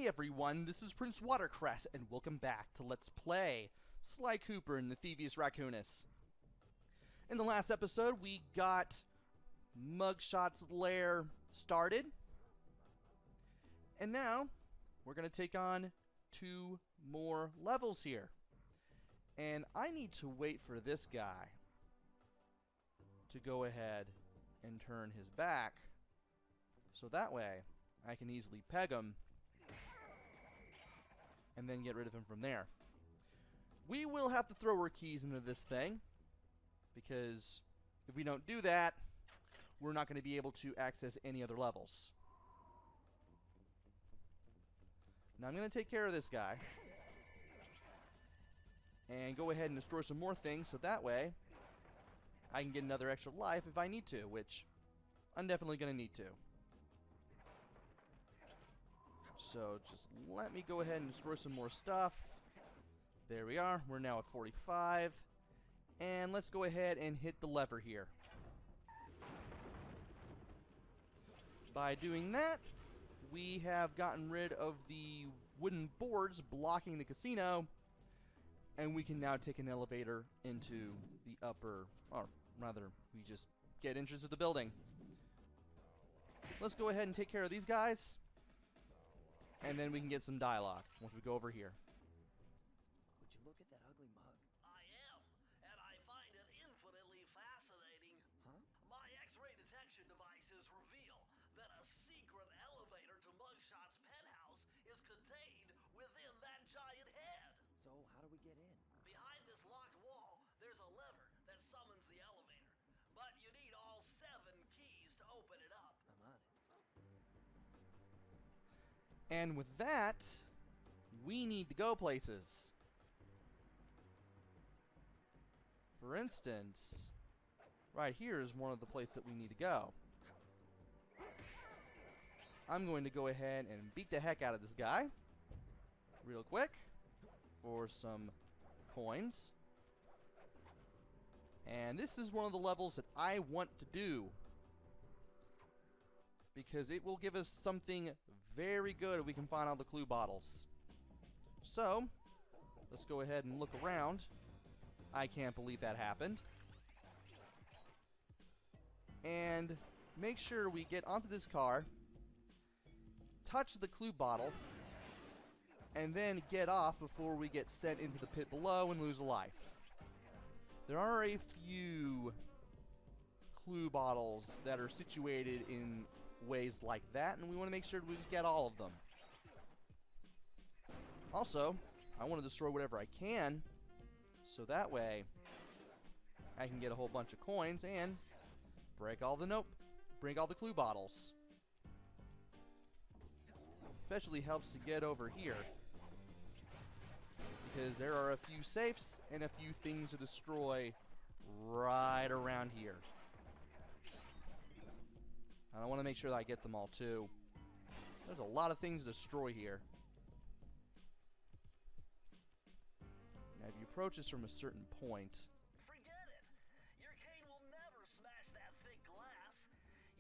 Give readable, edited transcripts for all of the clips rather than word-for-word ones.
Hey everyone, this is PrinceWatercress, and welcome back to Let's Play Sly Cooper and the Thievius Raccoonus. In the last episode, we got Mugshot's lair started, and now we're going to take on 2 more levels here. And I need to wait for this guy to go ahead and turn his back, so that way I can easily peg him and then get rid of him from there. We will have to throw our keys into this thing, because if we don't do that, we're not going to be able to access any other levels. Now I'm going to take care of this guy and go ahead and destroy some more things, so that way I can get another extra life if I need to, which I'm definitely going to need to. So just let me go ahead and destroy some more stuff. There we are. We're now at 45. And let's go ahead and hit the lever here. By doing that, we have gotten rid of the wooden boards blocking the casino, and we can now take an elevator into the upper, or rather, we just get entrance to the building. Let's go ahead and take care of these guys, and then we can get some dialogue once we go over here. Would you look at that ugly mug? I am, and I find it infinitely fascinating. Huh? My X-ray detection devices reveal that a secret elevator to Mugshot's penthouse is contained within that giant head. So how do we get in? Behind this locked wall, there's a lever that summons the elevator. But you need all 7 keys to open it up. I'm on it. And with that, we need to go places. For instance, right here is one of the places that we need to go. I'm going to go ahead and beat the heck out of this guy real quick for some coins. And this is one of the levels that I want to do, because it will give us something very good if we can find all the clue bottles. So, let's go ahead and look around. I can't believe that happened. And make sure we get onto this car, touch the clue bottle, and then get off before we get sent into the pit below and lose a life. There are a few clue bottles that are situated in ways like that, and we want to make sure we get all of them. Also, I want to destroy whatever I can, so that way I can get a whole bunch of coins and break all the clue bottles. Especially helps to get over here, because there are a few safes and a few things to destroy right around here. And I want to make sure that I get them all too. There's a lot of things to destroy here. Now if you approach this from a certain point, Forget it. Your cane will never smash that thick glass.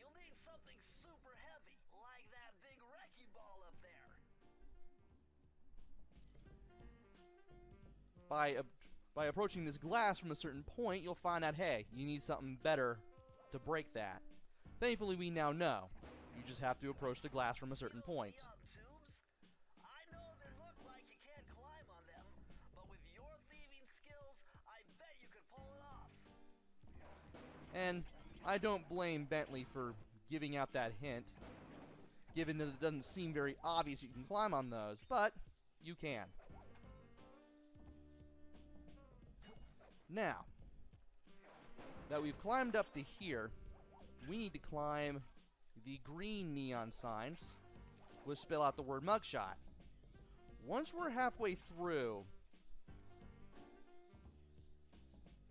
You'll need something super heavy, like that big wrecking ball up there. by approaching this glass from a certain point, you'll find out, hey, you need something better to break that. Thankfully, we now know. You just have to approach the glass from a certain point. Tubes? I know they look like you can't climb on them, but with your thieving skills, I bet you could pull it off. And I don't blame Bentley for giving out that hint, given that it doesn't seem very obvious you can climb on those, but you can. Now, that we've climbed up to here, we need to climb the green neon signs, which spell out the word Mugshot. Once we're halfway through,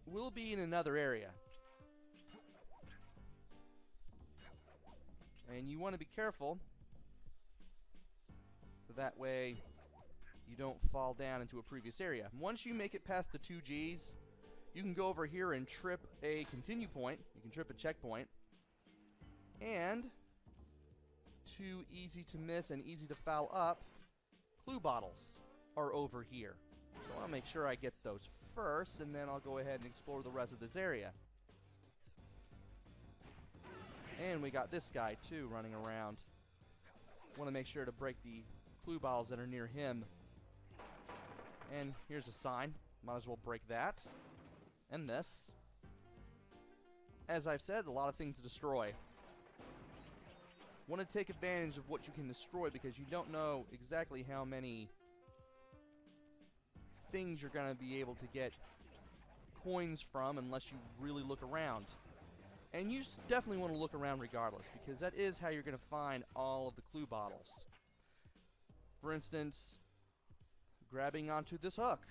we'll be in another area. And you want to be careful, so that way you don't fall down into a previous area. Once you make it past the 2 Gs, you can go over here and trip a continue point. You can trip a checkpoint. And too easy to miss and easy to foul up, clue bottles are over here. So I'll make sure I get those first, and then I'll go ahead and explore the rest of this area. And we got this guy too running around. Want to make sure to break the clue bottles that are near him. And here's a sign. Might as well break that. And this. As I've said, a lot of things to destroy. Want to take advantage of what you can destroy because you don't know exactly how many things you're going to be able to get coins from unless you really look around. And you definitely want to look around regardless, because that is how you're going to find all of the clue bottles. For instance, grabbing onto this hook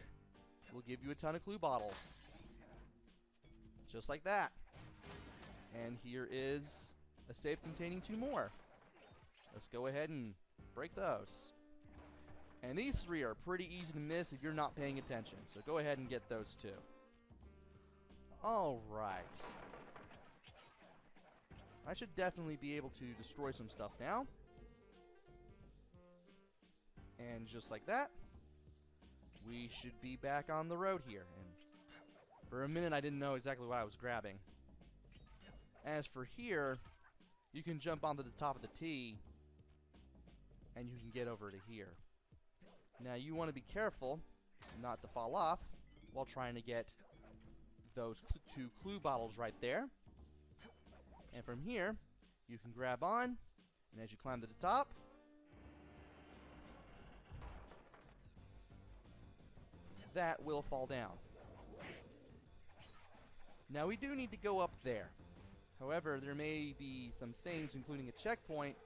will give you a ton of clue bottles. Just like that. And here is a safe containing 2 more. Let's go ahead and break those. And these 3 are pretty easy to miss if you're not paying attention. So go ahead and get those 2. Alright. I should definitely be able to destroy some stuff now. And just like that, we should be back on the road here. And for a minute I didn't know exactly what I was grabbing. As for here, you can jump onto the top of the T and you can get over to here. Now you want to be careful not to fall off while trying to get those 2 clue bottles right there. And from here, you can grab on, and as you climb to the top, that will fall down. Now we do need to go up there. However, there may be some things, including a checkpoint,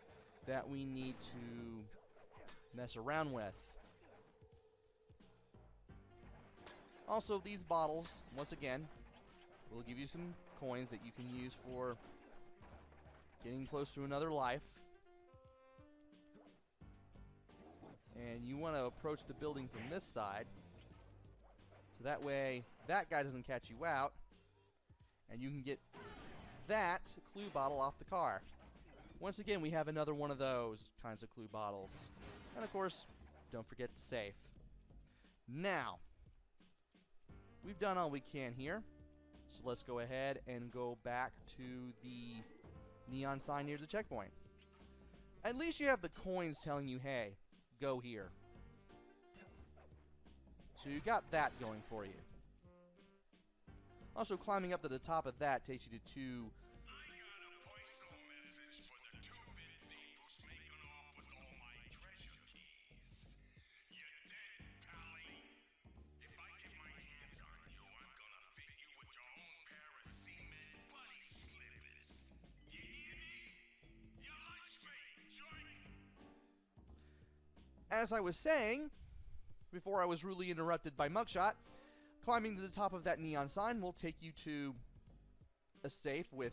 that we need to mess around with. Also, these bottles, once again, will give you some coins that you can use for getting close to another life. And you want to approach the building from this side, so that way that guy doesn't catch you out, and you can get that clue bottle off the car. Once again, we have another one of those kinds of clue bottles. And of course, don't forget to save. Now, we've done all we can here, so let's go ahead and go back to the neon sign near the checkpoint. At least you have the coins telling you, hey, go here. So you got that going for you. Also, climbing up to the top of that takes you to 2. I got a voice message for the 2-bit thief who's making off with all my treasure keys. You're dead, Pally. If I get my hands on you, I'm gonna fit you with your own pair of cement buddy slippers. You hear me? Your lunch mate, join. As I was saying, before I was rudely interrupted by Mugshot, climbing to the top of that neon sign will take you to a safe with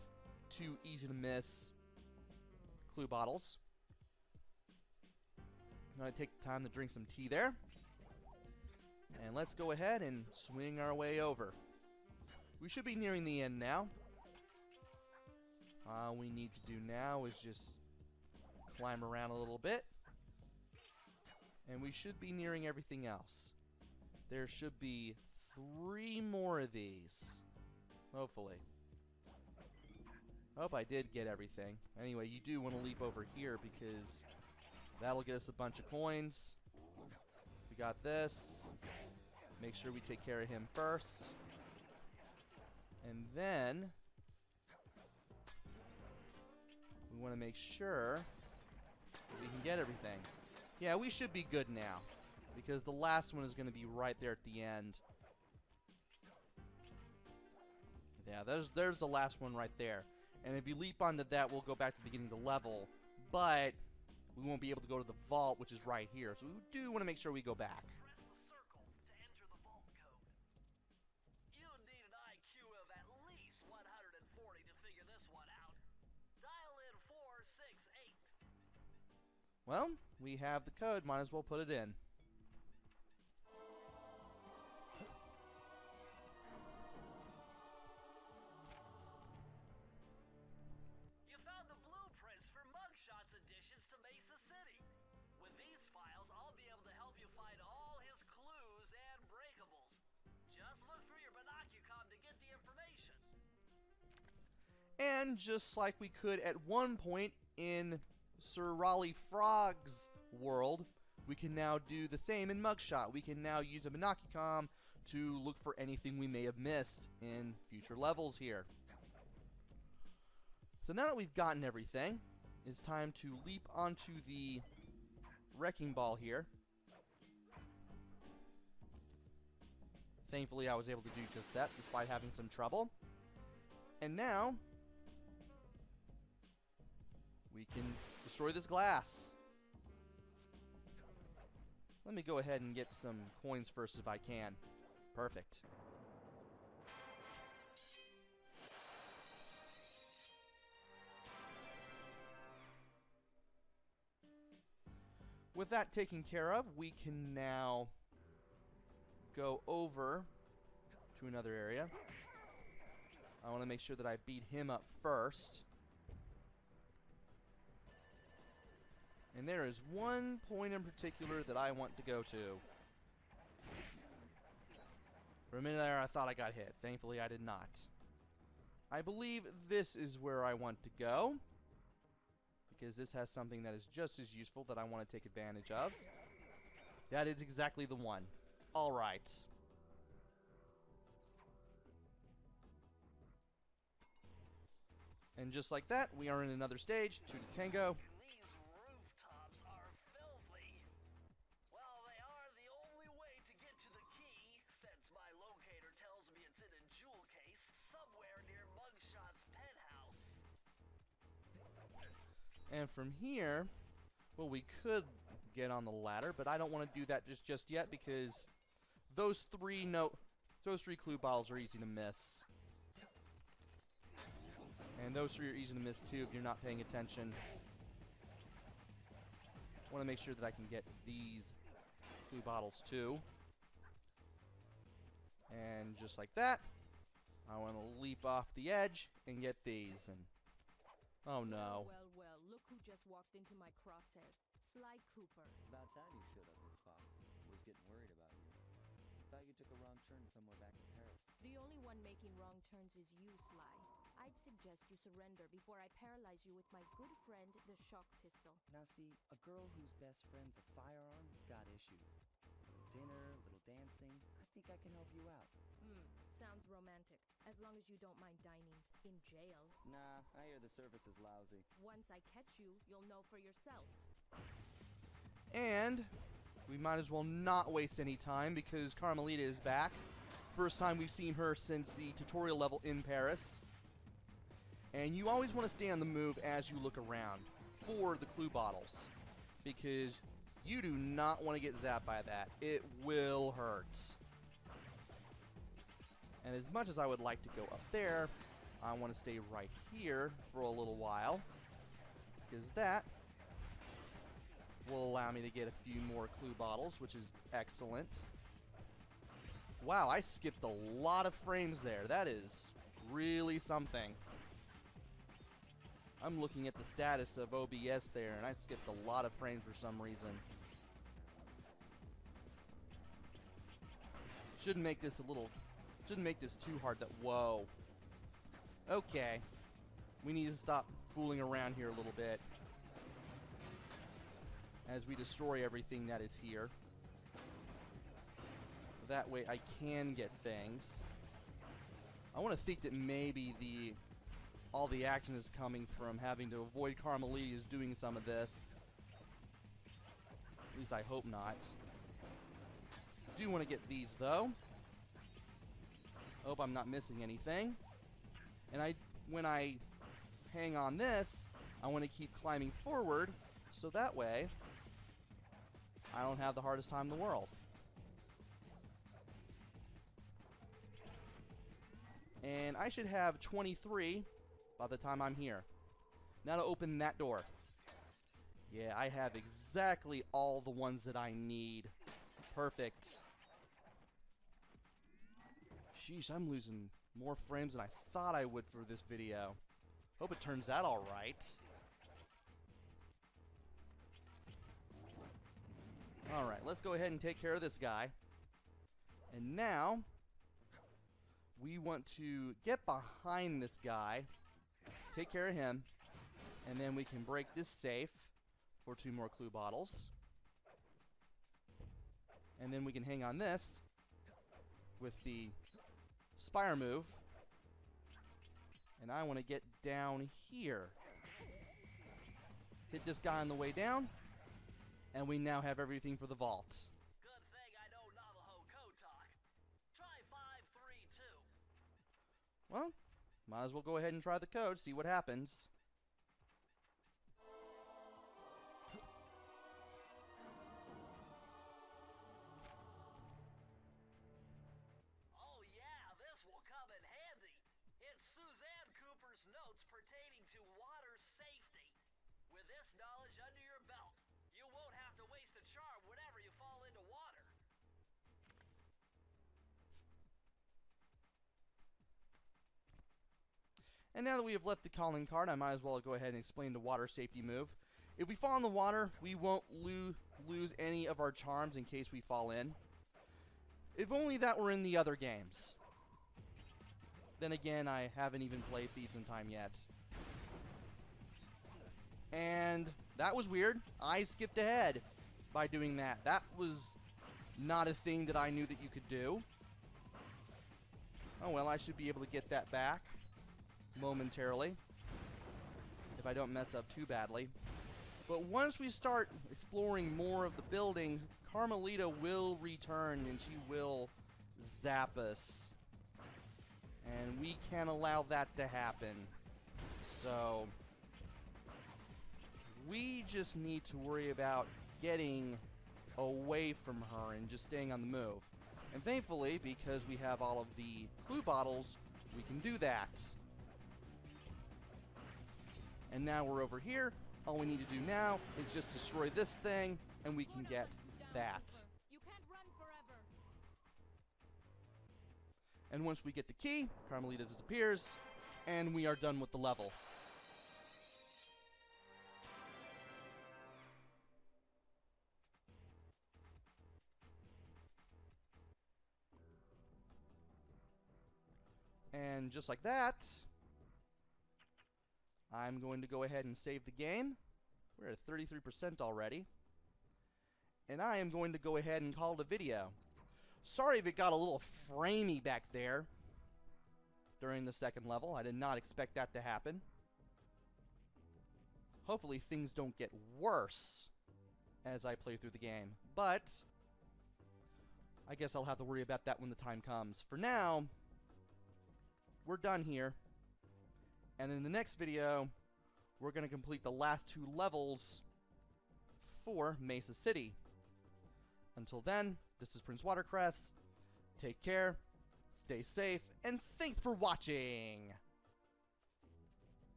2 easy-to-miss clue bottles. I'm going to take the time to drink some tea there. And let's go ahead and swing our way over. We should be nearing the end now. All we need to do now is just climb around a little bit. And we should be nearing everything else. There should be 3 more of these. Hopefully. Hope I did get everything. Anyway, you do want to leap over here because that'll get us a bunch of coins. We got this. Make sure we take care of him first. And then we want to make sure that we can get everything. Yeah, we should be good now, because the last one is going to be right there at the end. Yeah, there's the last one right there. And if you leap onto that, we'll go back to the beginning of the level, but we won't be able to go to the vault, which is right here. So we do want to make sure we go back. Press the circle to enter the vault code. You need an IQ of at least 140 to figure this one out. Dial in 468. Well, we have the code. Might as well put it in. You found the blueprints for Mugshot's additions to Mesa City. With these files, I'll be able to help find all his clues and breakables. Just look through your binocucom to get the information. And just like we could at one point in Sir Raleigh Frog's world, we can now do the same in Mugshot. We can now use a binocucom to look for anything we may have missed in future levels here. So now that we've gotten everything, it's time to leap onto the wrecking ball here. Thankfully, I was able to do just that despite having some trouble. And now we can destroy this glass. Let me go ahead and get some coins first if I can. Perfect. With that taken care of, we can now go over to another area. I want to make sure that I beat him up first. And there is one point in particular that I want to go to. For a minute there, I thought I got hit. Thankfully, I did not. I believe this is where I want to go, because this has something that is just as useful that I want to take advantage of. That is exactly the one. All right. And just like that, we are in another stage, To Tango. These rooftops are filthy. Well, they are the only way to get to the key, since my locator tells me it's in a jewel case somewhere near Mugshot's penthouse. And from here, well, we could get on the ladder, but I don't want to do that just yet because those three clue bottles are easy to miss. And those three are easy to miss too if you're not paying attention. I want to make sure that I can get these clue bottles too. And just like that, I want to leap off the edge and get these. And oh no. Well, well, look who just walked into my crosshairs. Sly Cooper. About time you showed up, Miss Fox. Was getting worried about you. Thought you took a wrong turn somewhere back in Paris. The only one making wrong turns is you, Sly. I'd suggest you surrender before I paralyze you with my good friend, the shock pistol. Now see, a girl whose best friend's a firearm has got issues. A little dinner, a little dancing. I think I can help you out. Sounds romantic. As long as you don't mind dining in jail. Nah, I hear the service is lousy. Once I catch you, you'll know for yourself. And we might as well not waste any time because Carmelita is back. First time we've seen her since the tutorial level in Paris. And you always want to stay on the move as you look around for the clue bottles, because you do not want to get zapped by that. It will hurt. And as much as I would like to go up there, I want to stay right here for a little while, because that will allow me to get a few more clue bottles, which is excellent. Wow, I skipped a lot of frames there. That is really something. I'm looking at the status of OBS there, and I skipped a lot of frames for some reason. Shouldn't make this too hard. Whoa. Okay. We need to stop fooling around here a little bit as we destroy everything that is here. That way I can get things. I want to think that maybe all the action is coming from having to avoid Carmelita's doing some of this. At least I hope not. Do want to get these though. Hope I'm not missing anything. And when I hang on this, I want to keep climbing forward so that way I don't have the hardest time in the world. And I should have 23 by the time I'm here. Now to open that door. Yeah, I have exactly all the ones that I need. Perfect. Sheesh, I'm losing more frames than I thought I would for this video. Hope it turns out alright. Alright, let's go ahead and take care of this guy. And now, we want to get behind this guy, take care of him, and then we can break this safe for 2 more clue bottles. And then we can hang on this with the Spire move. And I want to get down here. Hit this guy on the way down. And we now have everything for the vault. Good thing I know Navajo code talk. Try 532. Well, might as well go ahead and try the code, see what happens. Oh yeah, this will come in handy. It's Suzanne Cooper's notes pertaining to water safety. With this knowledge under your belt, you won't have to waste a charm whenever you fall into water. And now that we have left the calling card, I might as well go ahead and explain the water safety move. If we fall in the water, we won't lose any of our charms in case we fall in. If only that were in the other games. Then again, I haven't even played Thieves in Time yet. And that was weird. I skipped ahead by doing that. That was not a thing that I knew that you could do. Oh well, I should be able to get that back momentarily, if I don't mess up too badly. But once we start exploring more of the building, Carmelita will return and she will zap us. And we can't allow that to happen. So we just need to worry about getting away from her and just staying on the move. And thankfully, because we have all of the clue bottles, we can do that. And now we're over here. All we need to do now is just destroy this thing, and we can get that. You can't run forever. And once we get the key, Carmelita disappears, and we are done with the level. And just like that, I'm going to go ahead and save the game. We're at 33% already. And I am going to go ahead and call it a video. Sorry if it got a little framey back there during the second level. I did not expect that to happen. Hopefully things don't get worse as I play through the game. But I guess I'll have to worry about that when the time comes. For now, we're done here. And in the next video, we're going to complete the last 2 levels for Mesa City. Until then, this is PrinceWatercress. Take care, stay safe, and thanks for watching!